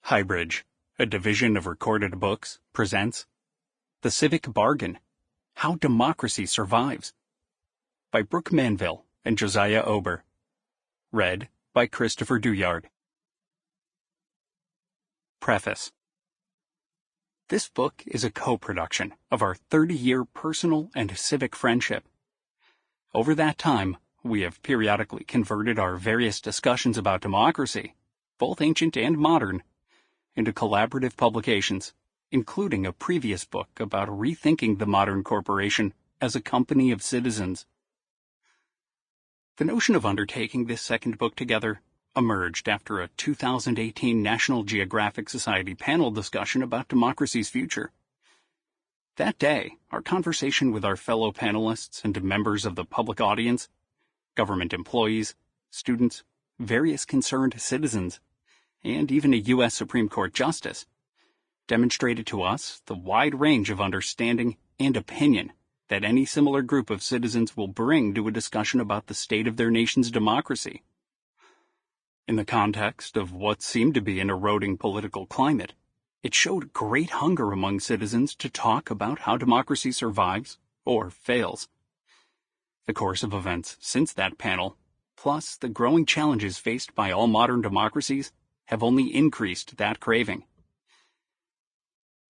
Highbridge, a division of Recorded Books, presents The Civic Bargain, How Democracy Survives, by Brook Manville and Josiah Ober. Read by Christopher Douyard. Preface. This book is a co-production of our 30-year personal and civic friendship. Over that time, we have periodically converted our various discussions about democracy, both ancient and modern, into collaborative publications, including a previous book about rethinking the modern corporation as a company of citizens. The notion of undertaking this second book together emerged after a 2018 National Geographic Society panel discussion about democracy's future. That day, our conversation with our fellow panelists and members of the public audience, government employees, students, various concerned citizens, and even a U.S. Supreme Court justice, demonstrated to us the wide range of understanding and opinion that any similar group of citizens will bring to a discussion about the state of their nation's democracy. In the context of what seemed to be an eroding political climate, it showed great hunger among citizens to talk about how democracy survives or fails. The course of events since that panel, plus the growing challenges faced by all modern democracies, have only increased that craving.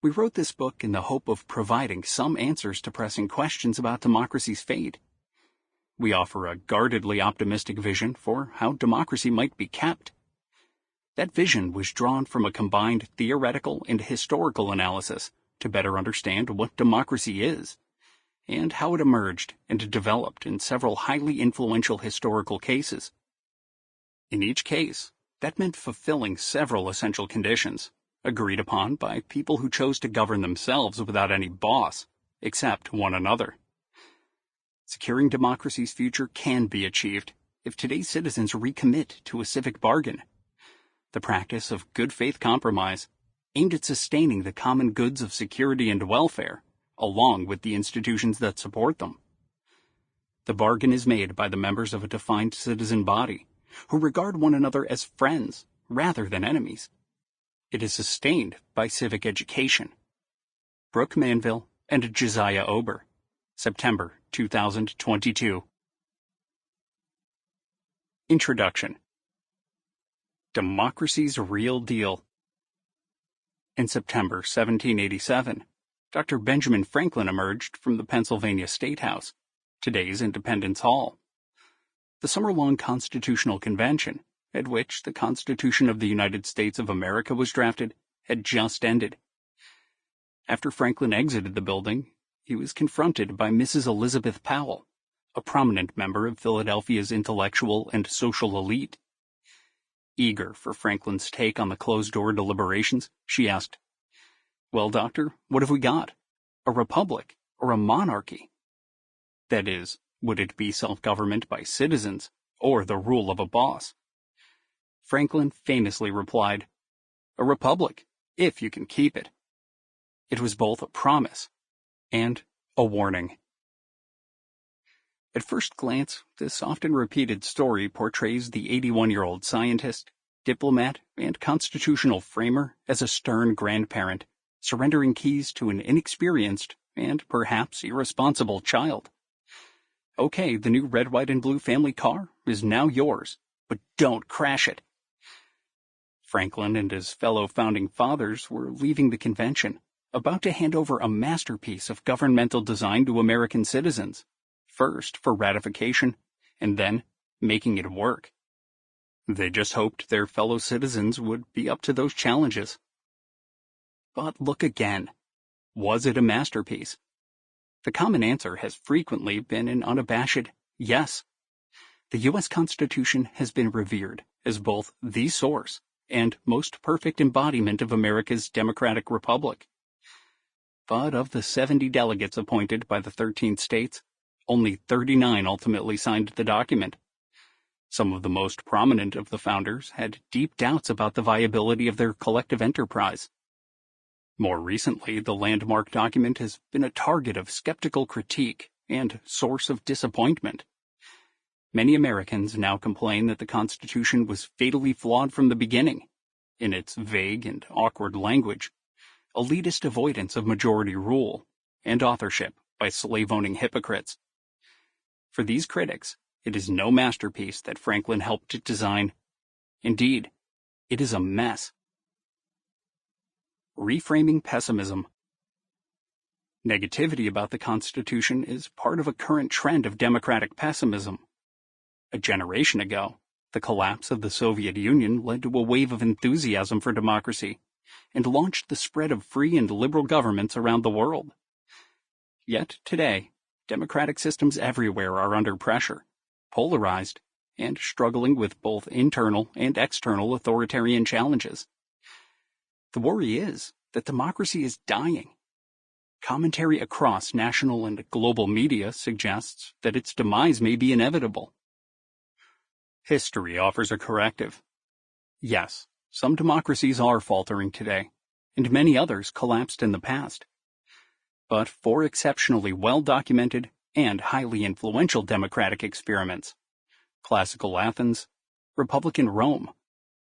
We wrote this book in the hope of providing some answers to pressing questions about democracy's fate. We offer a guardedly optimistic vision for how democracy might be kept. That vision was drawn from a combined theoretical and historical analysis to better understand what democracy is, and how it emerged and developed in several highly influential historical cases. In each case, that meant fulfilling several essential conditions, agreed upon by people who chose to govern themselves without any boss, except one another. Securing democracy's future can be achieved if today's citizens recommit to a civic bargain, the practice of good faith compromise aimed at sustaining the common goods of security and welfare, along with the institutions that support them. The bargain is made by the members of a defined citizen body, who regard one another as friends rather than enemies. It is sustained by civic education. Brook Manville and Josiah Ober, September 2022. Introduction. Democracy's Real Deal. In September 1787, Dr. Benjamin Franklin emerged from the Pennsylvania State House, today's Independence Hall. The summer-long Constitutional Convention, at which the Constitution of the United States of America was drafted, had just ended. After Franklin exited the building, he was confronted by Mrs. Elizabeth Powell, a prominent member of Philadelphia's intellectual and social elite. Eager for Franklin's take on the closed-door deliberations, she asked, "Well, Doctor, what have we got? A republic or a monarchy? That is, would it be self-government by citizens or the rule of a boss?" Franklin famously replied, "A republic, if you can keep it." It was both a promise and a warning. At first glance, this often repeated story portrays the 81-year-old scientist, diplomat, and constitutional framer as a stern grandparent, surrendering keys to an inexperienced and perhaps irresponsible child. "Okay, the new red, white, and blue family car is now yours, but don't crash it." Franklin and his fellow founding fathers were leaving the convention, about to hand over a masterpiece of governmental design to American citizens, first for ratification, and then making it work. They just hoped their fellow citizens would be up to those challenges. But look again. Was it a masterpiece? The common answer has frequently been an unabashed yes. The U.S. Constitution has been revered as both the source and most perfect embodiment of America's democratic republic. But of the 70 delegates appointed by the 13 states, only 39 ultimately signed the document. Some of the most prominent of the founders had deep doubts about the viability of their collective enterprise. More recently, the landmark document has been a target of skeptical critique and source of disappointment. Many Americans now complain that the Constitution was fatally flawed from the beginning, in its vague and awkward language, elitist avoidance of majority rule, and authorship by slave-owning hypocrites. For these critics, it is no masterpiece that Franklin helped to design. Indeed, it is a mess. Reframing pessimism. Negativity about the Constitution is part of a current trend of democratic pessimism. A generation ago, the collapse of the Soviet Union led to a wave of enthusiasm for democracy and launched the spread of free and liberal governments around the world. Yet today, democratic systems everywhere are under pressure, polarized, and struggling with both internal and external authoritarian challenges. The worry is that democracy is dying. Commentary across national and global media suggests that its demise may be inevitable. History offers a corrective. Yes, some democracies are faltering today, and many others collapsed in the past. But for exceptionally well-documented and highly influential democratic experiments, classical Athens, Republican Rome,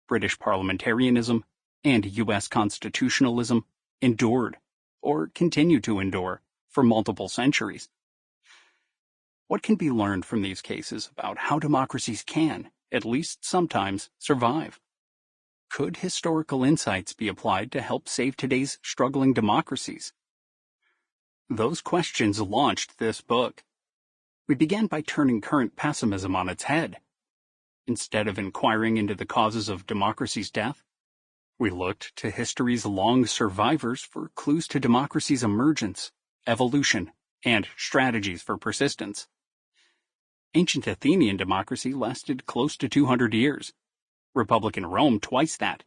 British parliamentarianism, and U.S. constitutionalism endured, or continue to endure, for multiple centuries. What can be learned from these cases about how democracies can, at least sometimes, survive? Could historical insights be applied to help save today's struggling democracies? Those questions launched this book. We began by turning current pessimism on its head. Instead of inquiring into the causes of democracy's death, we looked to history's long survivors for clues to democracy's emergence, evolution, and strategies for persistence. Ancient Athenian democracy lasted close to 200 years, Republican Rome twice that,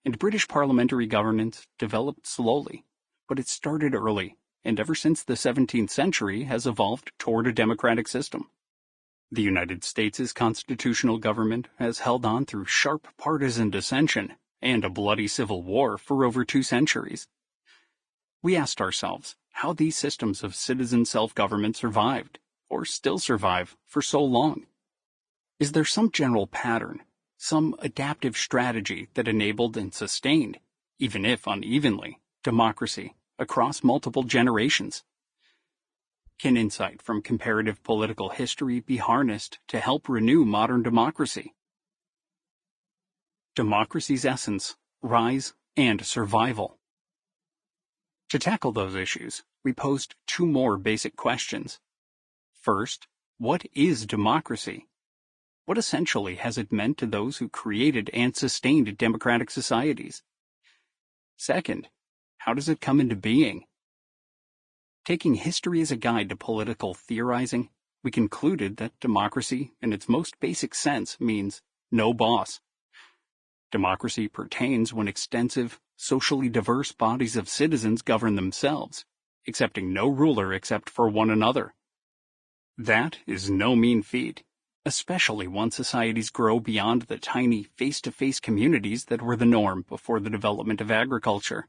and British parliamentary governance developed slowly, but it started early, and ever since the 17th century has evolved toward a democratic system. The United States' constitutional government has held on through sharp partisan dissension and a bloody civil war for over 2 centuries. We asked ourselves how these systems of citizen self-government survived, or still survive, for so long. Is there some general pattern, some adaptive strategy that enabled and sustained, even if unevenly, democracy across multiple generations? Can insight from comparative political history be harnessed to help renew modern democracy? Democracy's essence, rise, and survival. To tackle those issues, we posed 2 more basic questions. First, what is democracy? What essentially has it meant to those who created and sustained democratic societies? Second, how does it come into being? Taking history as a guide to political theorizing, we concluded that democracy, in its most basic sense, means no boss. Democracy pertains when extensive, socially diverse bodies of citizens govern themselves, accepting no ruler except for one another. That is no mean feat, especially once societies grow beyond the tiny face-to-face communities that were the norm before the development of agriculture.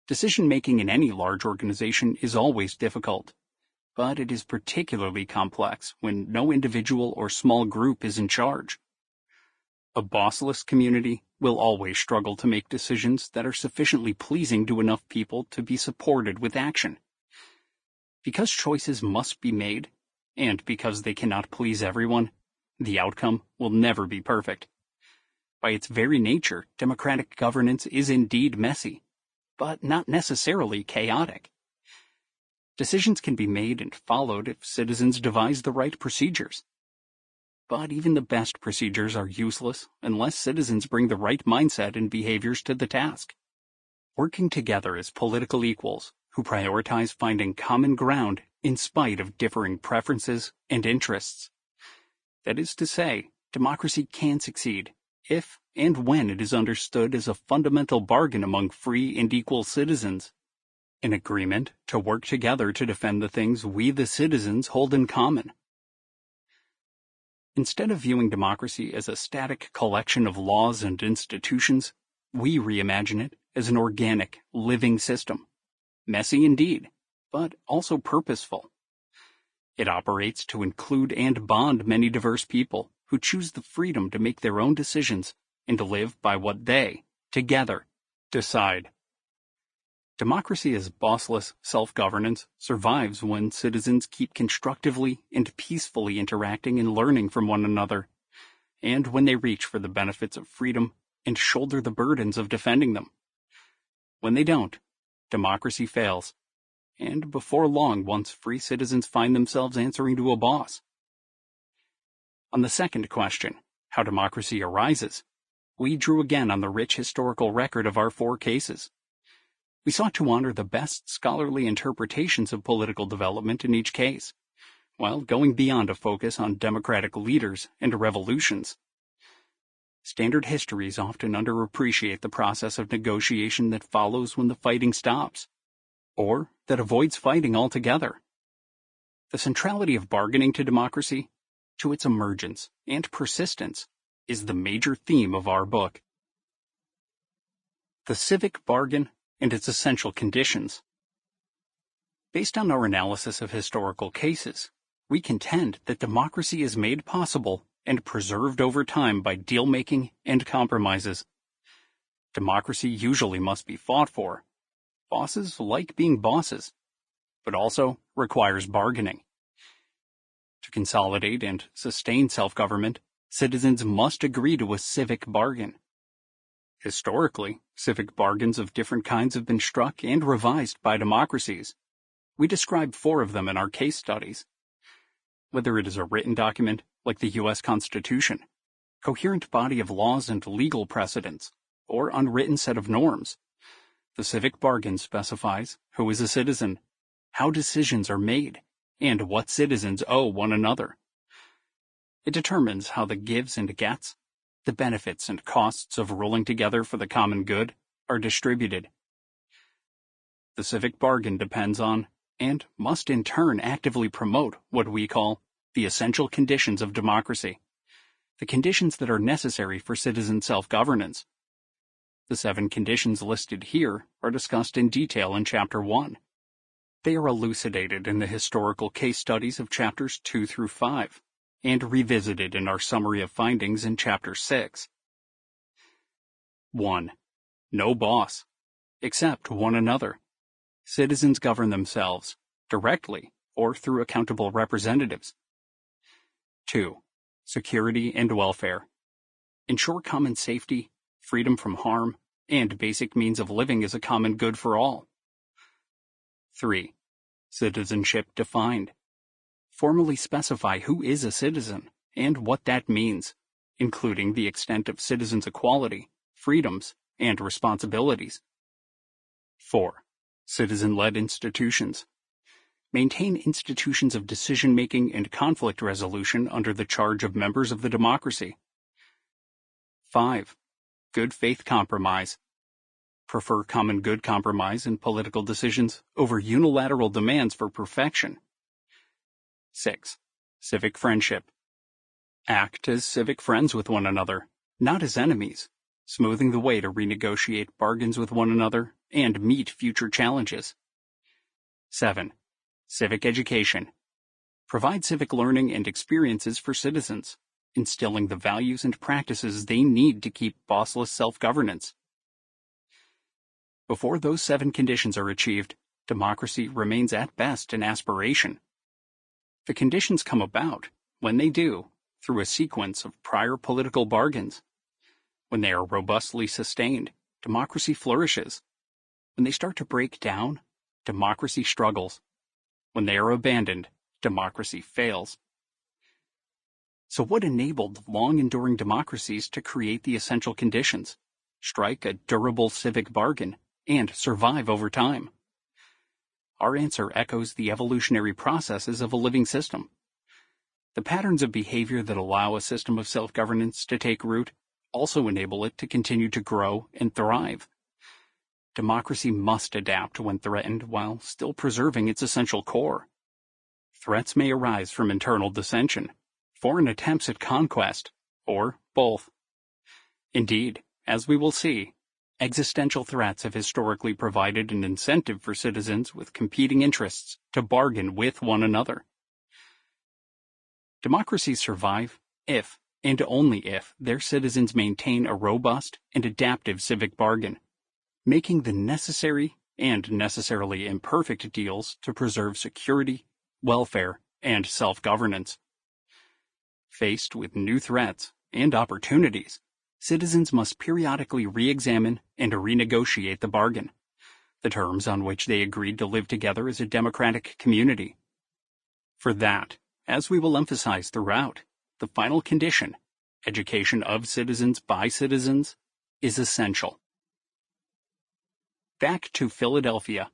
Decision-making in any large organization is always difficult, but it is particularly complex when no individual or small group is in charge. A bossless community will always struggle to make decisions that are sufficiently pleasing to enough people to be supported with action. Because choices must be made, and because they cannot please everyone, the outcome will never be perfect. By its very nature, democratic governance is indeed messy, but not necessarily chaotic. Decisions can be made and followed if citizens devise the right procedures. But even the best procedures are useless unless citizens bring the right mindset and behaviors to the task. Working together as political equals who prioritize finding common ground in spite of differing preferences and interests. That is to say, democracy can succeed if and when it is understood as a fundamental bargain among free and equal citizens, an agreement to work together to defend the things we the citizens hold in common. Instead of viewing democracy as a static collection of laws and institutions, we reimagine it as an organic, living system. Messy indeed, but also purposeful. It operates to include and bond many diverse people who choose the freedom to make their own decisions and live by what they, together, decide. Democracy as bossless self-governance survives when citizens keep constructively and peacefully interacting and learning from one another, and when they reach for the benefits of freedom and shoulder the burdens of defending them. When they don't, democracy fails, and before long once free citizens find themselves answering to a boss. On the second question, how democracy arises, we drew again on the rich historical record of our 4 cases. We sought to honor the best scholarly interpretations of political development in each case, while going beyond a focus on democratic leaders and revolutions. Standard histories often underappreciate the process of negotiation that follows when the fighting stops, or that avoids fighting altogether. The centrality of bargaining to democracy, to its emergence and persistence, is the major theme of our book. The Civic Bargain and its essential conditions. Based on our analysis of historical cases, we contend that democracy is made possible and preserved over time by deal-making and compromises. Democracy usually must be fought for. Bosses like being bosses, but also requires bargaining. To consolidate and sustain self-government, citizens must agree to a civic bargain. Historically, civic bargains of different kinds have been struck and revised by democracies. We describe 4 of them in our case studies. Whether it is a written document, like the U.S. Constitution, coherent body of laws and legal precedents, or unwritten set of norms, the civic bargain specifies who is a citizen, how decisions are made, and what citizens owe one another. It determines how the gives and gets, the benefits and costs of ruling together for the common good, are distributed. The civic bargain depends on, and must in turn actively promote, what we call the essential conditions of democracy, the conditions that are necessary for citizen self-governance. The 7 conditions listed here are discussed in detail in Chapter 1. They are elucidated in the historical case studies of Chapters 2 through 5, and revisited in our summary of findings in Chapter 6. 1. No boss, except one another. Citizens govern themselves, directly or through accountable representatives. 2. Security and welfare. Ensure common safety, freedom from harm, and basic means of living as a common good for all. 3. Citizenship defined. Formally specify who is a citizen and what that means, including the extent of citizens' equality, freedoms, and responsibilities. 4. Citizen-led institutions. Maintain institutions of decision-making and conflict resolution under the charge of members of the democracy. 5. Good faith compromise. Prefer common good compromise in political decisions over unilateral demands for perfection. 6. Civic friendship. Act as civic friends with one another, not as enemies, smoothing the way to renegotiate bargains with one another and meet future challenges. 7. Civic education. Provide civic learning and experiences for citizens, instilling the values and practices they need to keep bossless self-governance. Before those 7 conditions are achieved, democracy remains at best an aspiration. The conditions come about, when they do, through a sequence of prior political bargains. When they are robustly sustained, democracy flourishes. When they start to break down, democracy struggles. When they are abandoned, democracy fails. So what enabled long-enduring democracies to create the essential conditions, strike a durable civic bargain, and survive over time? Our answer echoes the evolutionary processes of a living system. The patterns of behavior that allow a system of self-governance to take root also enable it to continue to grow and thrive. Democracy must adapt when threatened while still preserving its essential core. Threats may arise from internal dissension, foreign attempts at conquest, or both. Indeed, as we will see, existential threats have historically provided an incentive for citizens with competing interests to bargain with one another. Democracies survive if, and only if their citizens maintain a robust and adaptive civic bargain, making the necessary and necessarily imperfect deals to preserve security, welfare, and self-governance. Faced with new threats and opportunities, citizens must periodically re-examine and renegotiate the bargain, the terms on which they agreed to live together as a democratic community. For that, as we will emphasize throughout, the final condition, education of citizens by citizens, is essential. Back to Philadelphia.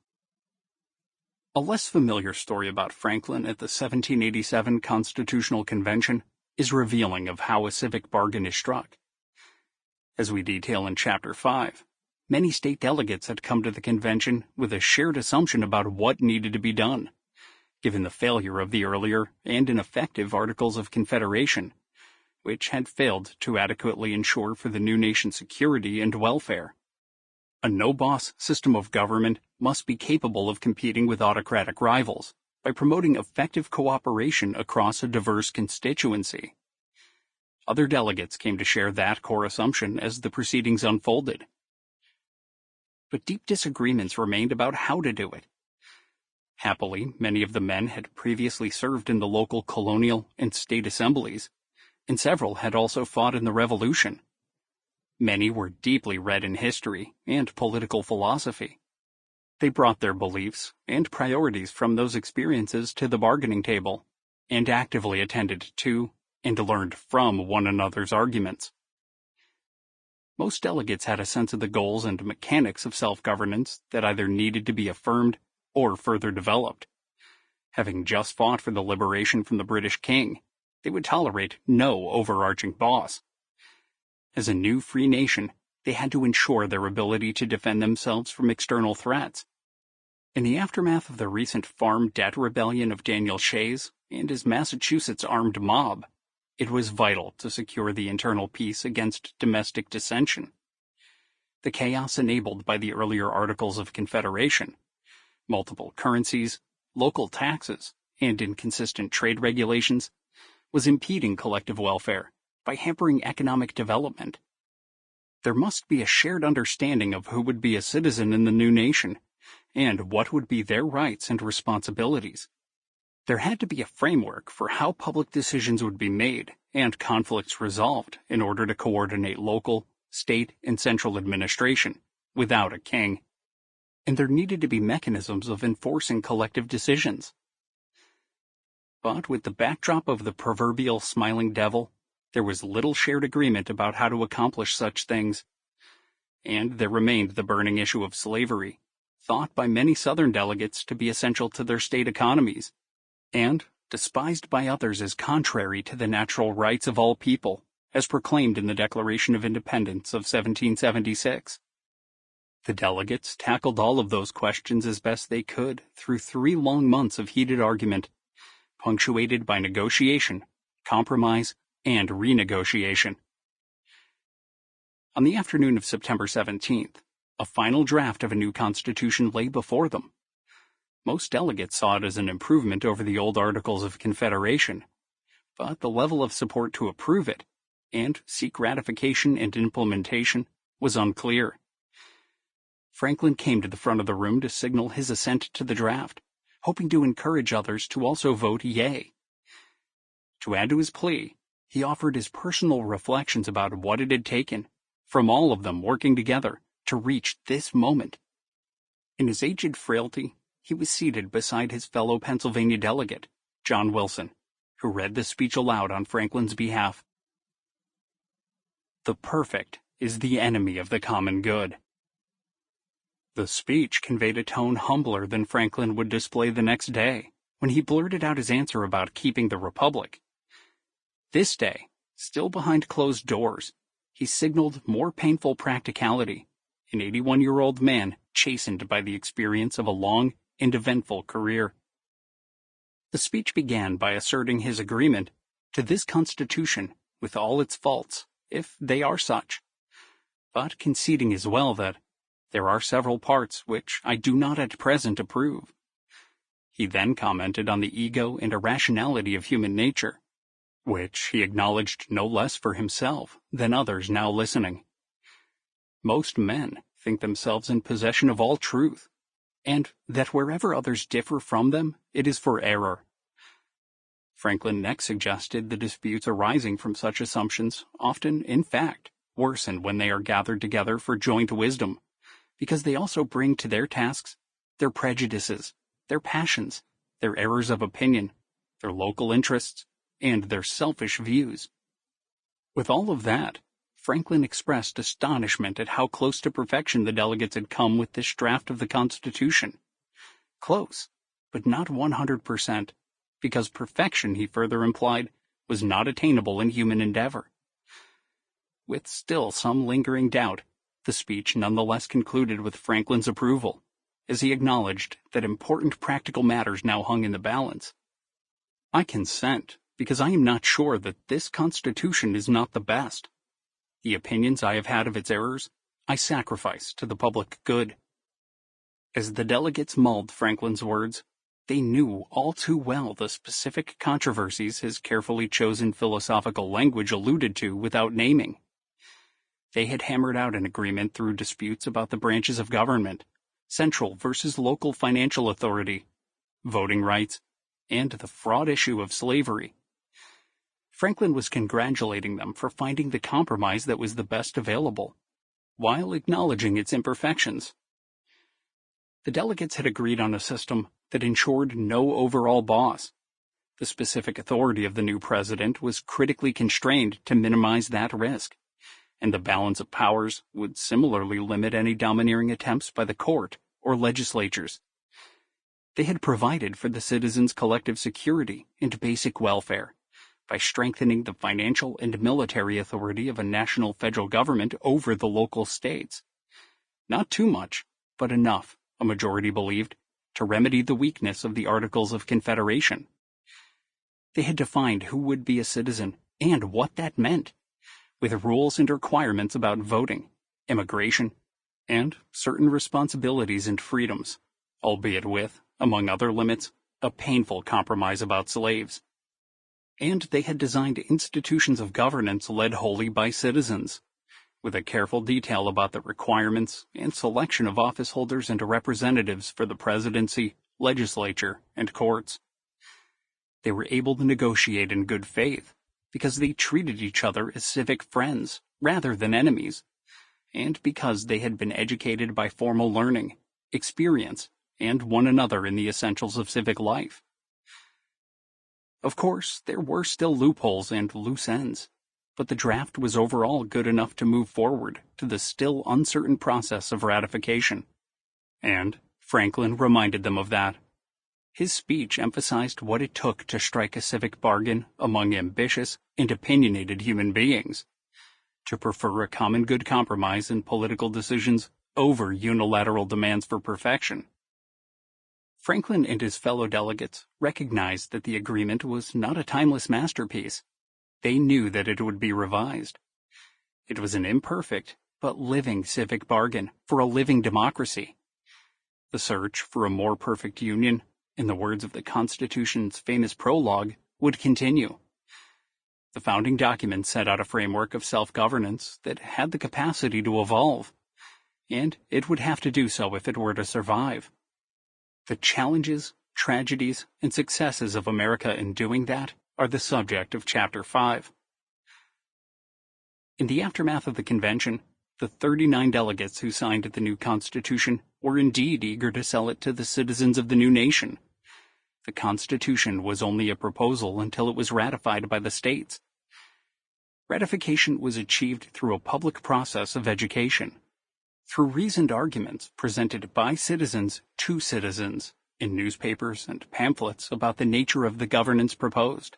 A less familiar story about Franklin at the 1787 Constitutional Convention is revealing of how a civic bargain is struck. As we detail in Chapter 5, many state delegates had come to the convention with a shared assumption about what needed to be done, given the failure of the earlier and ineffective Articles of Confederation, which had failed to adequately ensure for the new nation's security and welfare. A no-boss system of government must be capable of competing with autocratic rivals by promoting effective cooperation across a diverse constituency. Other delegates came to share that core assumption as the proceedings unfolded. But deep disagreements remained about how to do it. Happily, many of the men had previously served in the local colonial and state assemblies, and several had also fought in the Revolution. Many were deeply read in history and political philosophy. They brought their beliefs and priorities from those experiences to the bargaining table, and actively attended to and learned from one another's arguments. Most delegates had a sense of the goals and mechanics of self-governance that either needed to be affirmed or further developed. Having just fought for the liberation from the British king, they would tolerate no overarching boss. As a new free nation, they had to ensure their ability to defend themselves from external threats. In the aftermath of the recent farm debt rebellion of Daniel Shays and his Massachusetts armed mob, it was vital to secure the internal peace against domestic dissension. The chaos enabled by the earlier Articles of Confederation, multiple currencies, local taxes, and inconsistent trade regulations, was impeding collective welfare by hampering economic development. There must be a shared understanding of who would be a citizen in the new nation, and what would be their rights and responsibilities. There had to be a framework for how public decisions would be made and conflicts resolved in order to coordinate local, state, and central administration without a king. And there needed to be mechanisms of enforcing collective decisions. But with the backdrop of the proverbial smiling devil, there was little shared agreement about how to accomplish such things. And there remained the burning issue of slavery, thought by many Southern delegates to be essential to their state economies, and despised by others as contrary to the natural rights of all people, as proclaimed in the Declaration of Independence of 1776. The delegates tackled all of those questions as best they could through 3 long months of heated argument, punctuated by negotiation, compromise, and renegotiation. On the afternoon of September 17th, a final draft of a new constitution lay before them. Most delegates saw it as an improvement over the old Articles of Confederation, but the level of support to approve it and seek ratification and implementation was unclear. Franklin came to the front of the room to signal his assent to the draft, hoping to encourage others to also vote yea. To add to his plea, he offered his personal reflections about what it had taken, from all of them working together, to reach this moment. In his aged frailty, he was seated beside his fellow Pennsylvania delegate, John Wilson, who read the speech aloud on Franklin's behalf. The perfect is the enemy of the common good. The speech conveyed a tone humbler than Franklin would display the next day, when he blurted out his answer about keeping the Republic. This day, still behind closed doors, he signaled more painful practicality, an 81-year-old man chastened by the experience of a long and eventful career. The speech began by asserting his agreement to this Constitution with all its faults, if they are such, but conceding as well that there are several parts which I do not at present approve. He then commented on the ego and irrationality of human nature, which he acknowledged no less for himself than others now listening. Most men think themselves in possession of all truth, and that wherever others differ from them, it is for error. Franklin next suggested the disputes arising from such assumptions often, in fact, worsen when they are gathered together for joint wisdom, because they also bring to their tasks their prejudices, their passions, their errors of opinion, their local interests, and their selfish views. With all of that, Franklin expressed astonishment at how close to perfection the delegates had come with this draft of the Constitution. Close, but not 100%, because perfection, he further implied, was not attainable in human endeavor. With still some lingering doubt, the speech nonetheless concluded with Franklin's approval, as he acknowledged that important practical matters now hung in the balance. I consent, because I am not sure that this Constitution is not the best. The opinions I have had of its errors, I sacrifice to the public good. As the delegates mulled Franklin's words, they knew all too well the specific controversies his carefully chosen philosophical language alluded to without naming. They had hammered out an agreement through disputes about the branches of government, central versus local financial authority, voting rights, and the fraud issue of slavery. Franklin was congratulating them for finding the compromise that was the best available, while acknowledging its imperfections. The delegates had agreed on a system that ensured no overall boss. The specific authority of the new president was critically constrained to minimize that risk, and the balance of powers would similarly limit any domineering attempts by the court or legislatures. They had provided for the citizens' collective security and basic welfare by strengthening the financial and military authority of a national federal government over the local states. Not too much, but enough, a majority believed, to remedy the weakness of the Articles of Confederation. They had defined who would be a citizen and what that meant, with rules and requirements about voting, immigration, and certain responsibilities and freedoms, albeit with, among other limits, a painful compromise about slaves. And they had designed institutions of governance led wholly by citizens, with a careful detail about the requirements and selection of office holders and representatives for the presidency, legislature, and courts. They were able to negotiate in good faith because they treated each other as civic friends rather than enemies, and because they had been educated by formal learning, experience, and one another in the essentials of civic life. Of course, there were still loopholes and loose ends, but the draft was overall good enough to move forward to the still uncertain process of ratification. And Franklin reminded them of that. His speech emphasized what it took to strike a civic bargain among ambitious and opinionated human beings, to prefer a common good compromise in political decisions over unilateral demands for perfection. Franklin and his fellow delegates recognized that the agreement was not a timeless masterpiece. They knew that it would be revised. It was an imperfect but living civic bargain for a living democracy. The search for a more perfect union, in the words of the Constitution's famous prologue, would continue. The founding document set out a framework of self-governance that had the capacity to evolve, and it would have to do so if it were to survive. The challenges, tragedies, and successes of America in doing that are the subject of Chapter 5. In the aftermath of the convention, the 39 delegates who signed the new Constitution were indeed eager to sell it to the citizens of the new nation. The Constitution was only a proposal until it was ratified by the states. Ratification was achieved through a public process of education, through reasoned arguments presented by citizens to citizens in newspapers and pamphlets about the nature of the governance proposed,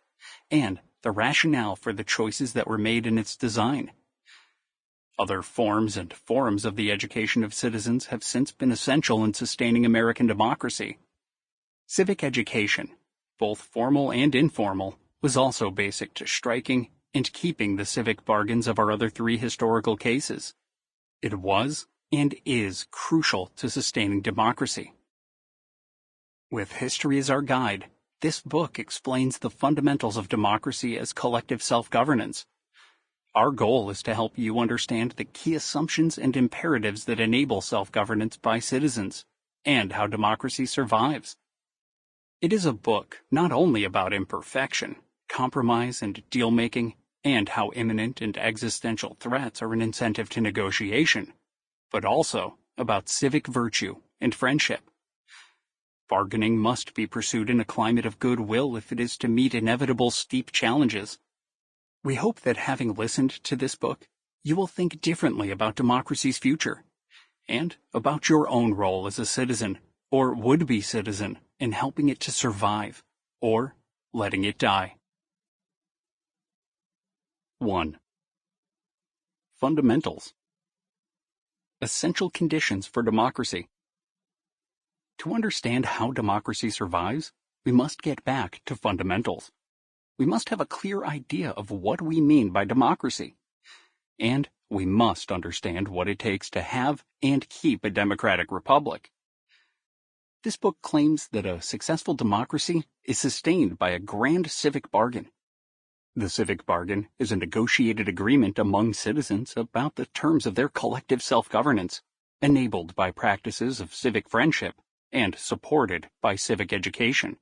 and the rationale for the choices that were made in its design. Other forms and forums of the education of citizens have since been essential in sustaining American democracy. Civic education, both formal and informal, was also basic to striking and keeping the civic bargains of our other three historical cases. It was and is crucial to sustaining democracy. With history as our guide, this book explains the fundamentals of democracy as collective self-governance. Our goal is to help you understand the key assumptions and imperatives that enable self-governance by citizens, and how democracy survives. It is a book not only about imperfection, compromise, and deal-making, and how imminent and existential threats are an incentive to negotiation, but also about civic virtue and friendship. Bargaining must be pursued in a climate of goodwill if it is to meet inevitable steep challenges. We hope that having listened to this book, you will think differently about democracy's future, and about your own role as a citizen, or would-be citizen, in helping it to survive, or letting it die. 1. Fundamentals. Essential conditions for democracy. To understand how democracy survives, we must get back to fundamentals. We must have a clear idea of what we mean by democracy. And we must understand what it takes to have and keep a democratic republic. This book claims that a successful democracy is sustained by a grand civic bargain. The civic bargain is a negotiated agreement among citizens about the terms of their collective self-governance, enabled by practices of civic friendship and supported by civic education.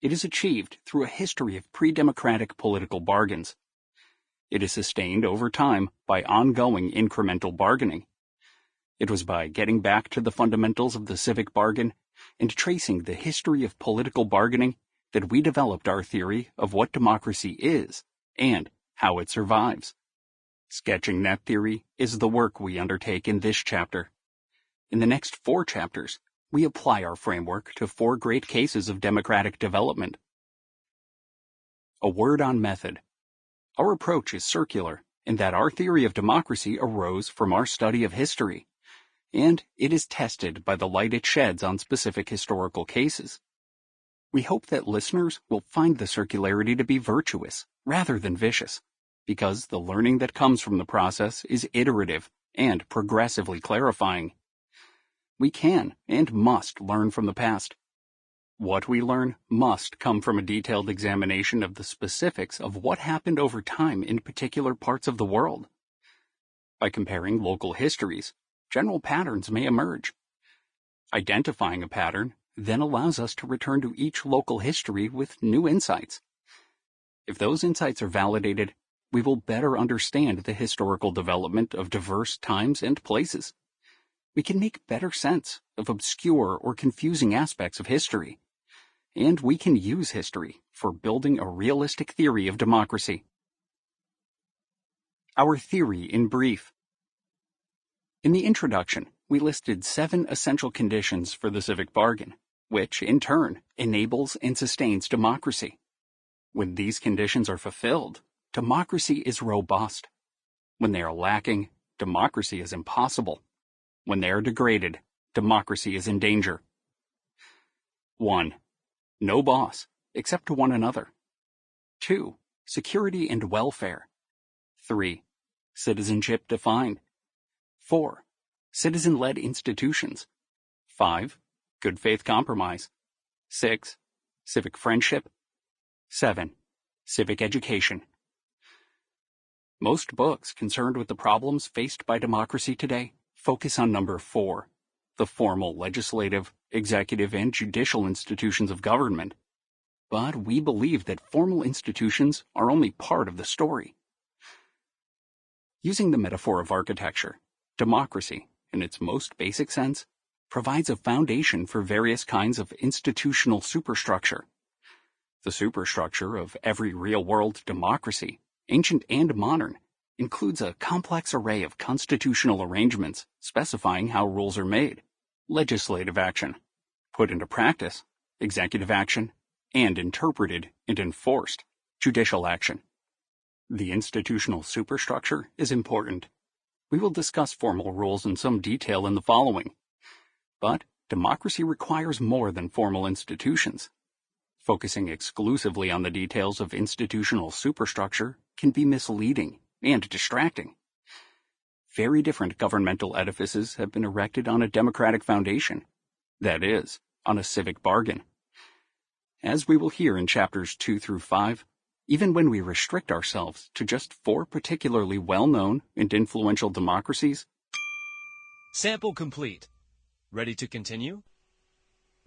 It is achieved through a history of pre-democratic political bargains. It is sustained over time by ongoing incremental bargaining. It was by getting back to the fundamentals of the civic bargain and tracing the history of political bargaining that we developed our theory of what democracy is and how it survives. Sketching that theory is the work we undertake in this chapter. In the next 4 chapters, we apply our framework to 4 great cases of democratic development. A word on method. Our approach is circular in that our theory of democracy arose from our study of history, and it is tested by the light it sheds on specific historical cases. We hope that listeners will find the circularity to be virtuous rather than vicious, because the learning that comes from the process is iterative and progressively clarifying. We can and must learn from the past. What we learn must come from a detailed examination of the specifics of what happened over time in particular parts of the world. By comparing local histories, general patterns may emerge. Identifying a pattern then allows us to return to each local history with new insights. If those insights are validated, we will better understand the historical development of diverse times and places. We can make better sense of obscure or confusing aspects of history, and we can use history for building a realistic theory of democracy. Our theory in brief. In the introduction, we listed 7 essential conditions for the civic bargain, which, in turn, enables and sustains democracy. When these conditions are fulfilled, democracy is robust. When they are lacking, democracy is impossible. When they are degraded, democracy is in danger. 1. No boss, except to one another. 2. Security and welfare. 3. Citizenship defined. 4. Citizen-led institutions. 5. Good faith compromise. 6. Civic friendship. 7. Civic education. Most books concerned with the problems faced by democracy today focus on number 4, the formal legislative, executive, and judicial institutions of government. But we believe that formal institutions are only part of the story. Using the metaphor of architecture, democracy, in its most basic sense, provides a foundation for various kinds of institutional superstructure. The superstructure of every real-world democracy, ancient and modern, includes a complex array of constitutional arrangements specifying how rules are made, legislative action, put into practice, executive action, and interpreted and enforced, judicial action. The institutional superstructure is important. We will discuss formal rules in some detail in the following. But democracy requires more than formal institutions. Focusing exclusively on the details of institutional superstructure can be misleading and distracting. Very different governmental edifices have been erected on a democratic foundation, that is, on a civic bargain. As we will hear in chapters 2 through 5, even when we restrict ourselves to just 4 particularly well-known and influential democracies. Sample complete. Ready to continue?